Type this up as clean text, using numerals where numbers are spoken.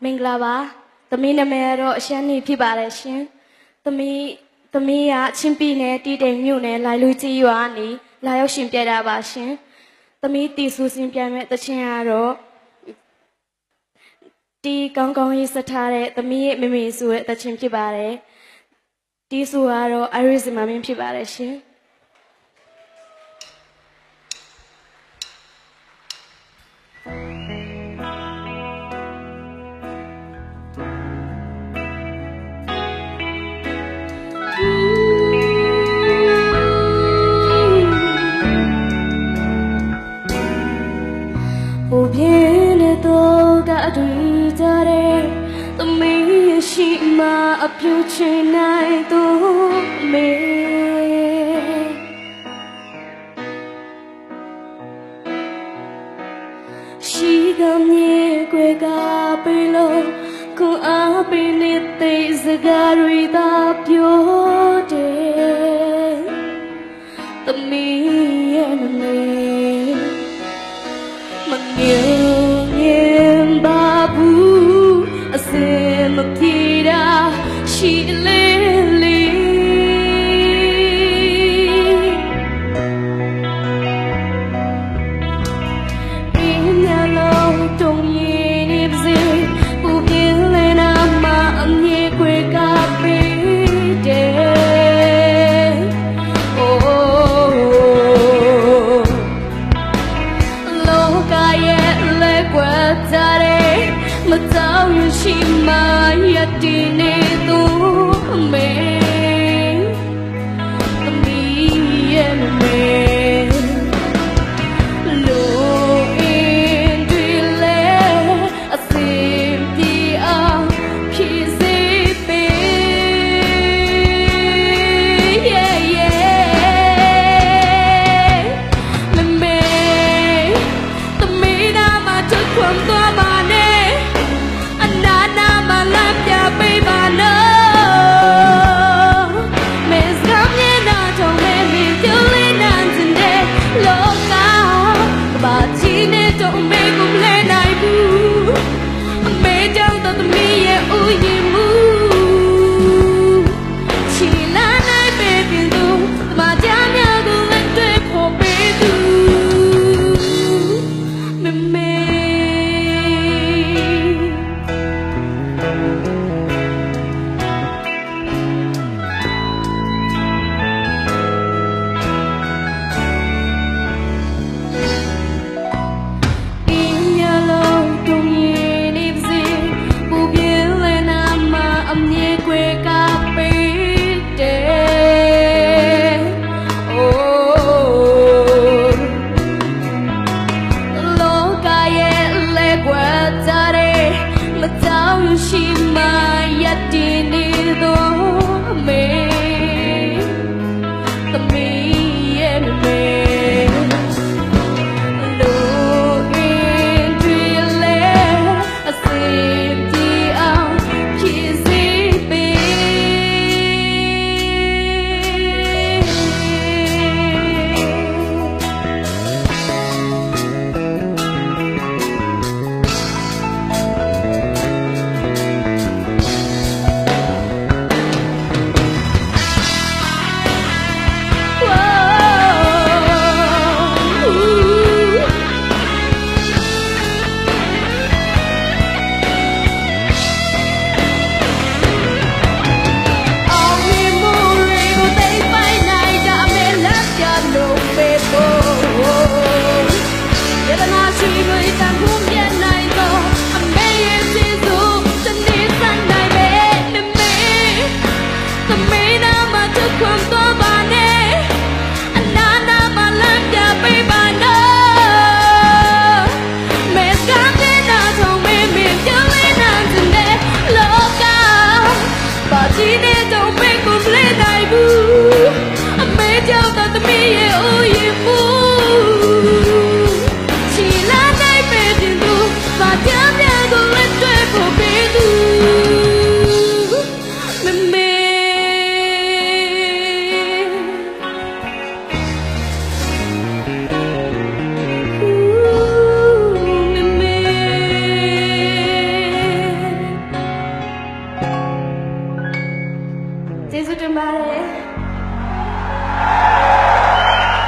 မင်္ဂလာပါသမီးနာမည်ကတော့အရှမ်းနေဖြစ်ပါတယ်ရှင်သမီးကချင်းပြည်နယ်တီးတိမ်မြို့နယ်လိုက်လူကြီးရွာနေလာရောက်ရှင်ပြတာပါရှင်သမီးတီဆူစင်ပြမဲ့တခြင်းကတော့တီကောင်းကောင်းရေးစထားတဲ့သမီးရဲ့မေဆိုတဲ့တခြင်းဖြစ်ပါတယ်တီဆူကတော့အရိစမမင်းဖြစ်ပါတယ်ရှင်အတွေ့ကြတဲ့သမီးရှိမှအပြုချင်နိုင်သူမေရှိကမြေကွယ်ကပေးလို့ကိုအားပေးနေတဲ့စကားတွေသာပြောတယ်သမီးရဲ့မေမငြင်းရှိလေလေအင်းညာလုံးတုံးရင်နေပါစေပူပြင်းလေနာမအမြဲခွေကပေးတယ်အိုးလောကရဲ့လက်ကွက်ကြတဲ့မတောင်းရရှိမှရတည်နေရှိမှရတည်နေသောမေသမီးရဲ့မေလိုအင်းတွေလဲအစိမ်တီအောင်ဖြစ်စေပေး ကျေးဇူးတင်ပါတယ်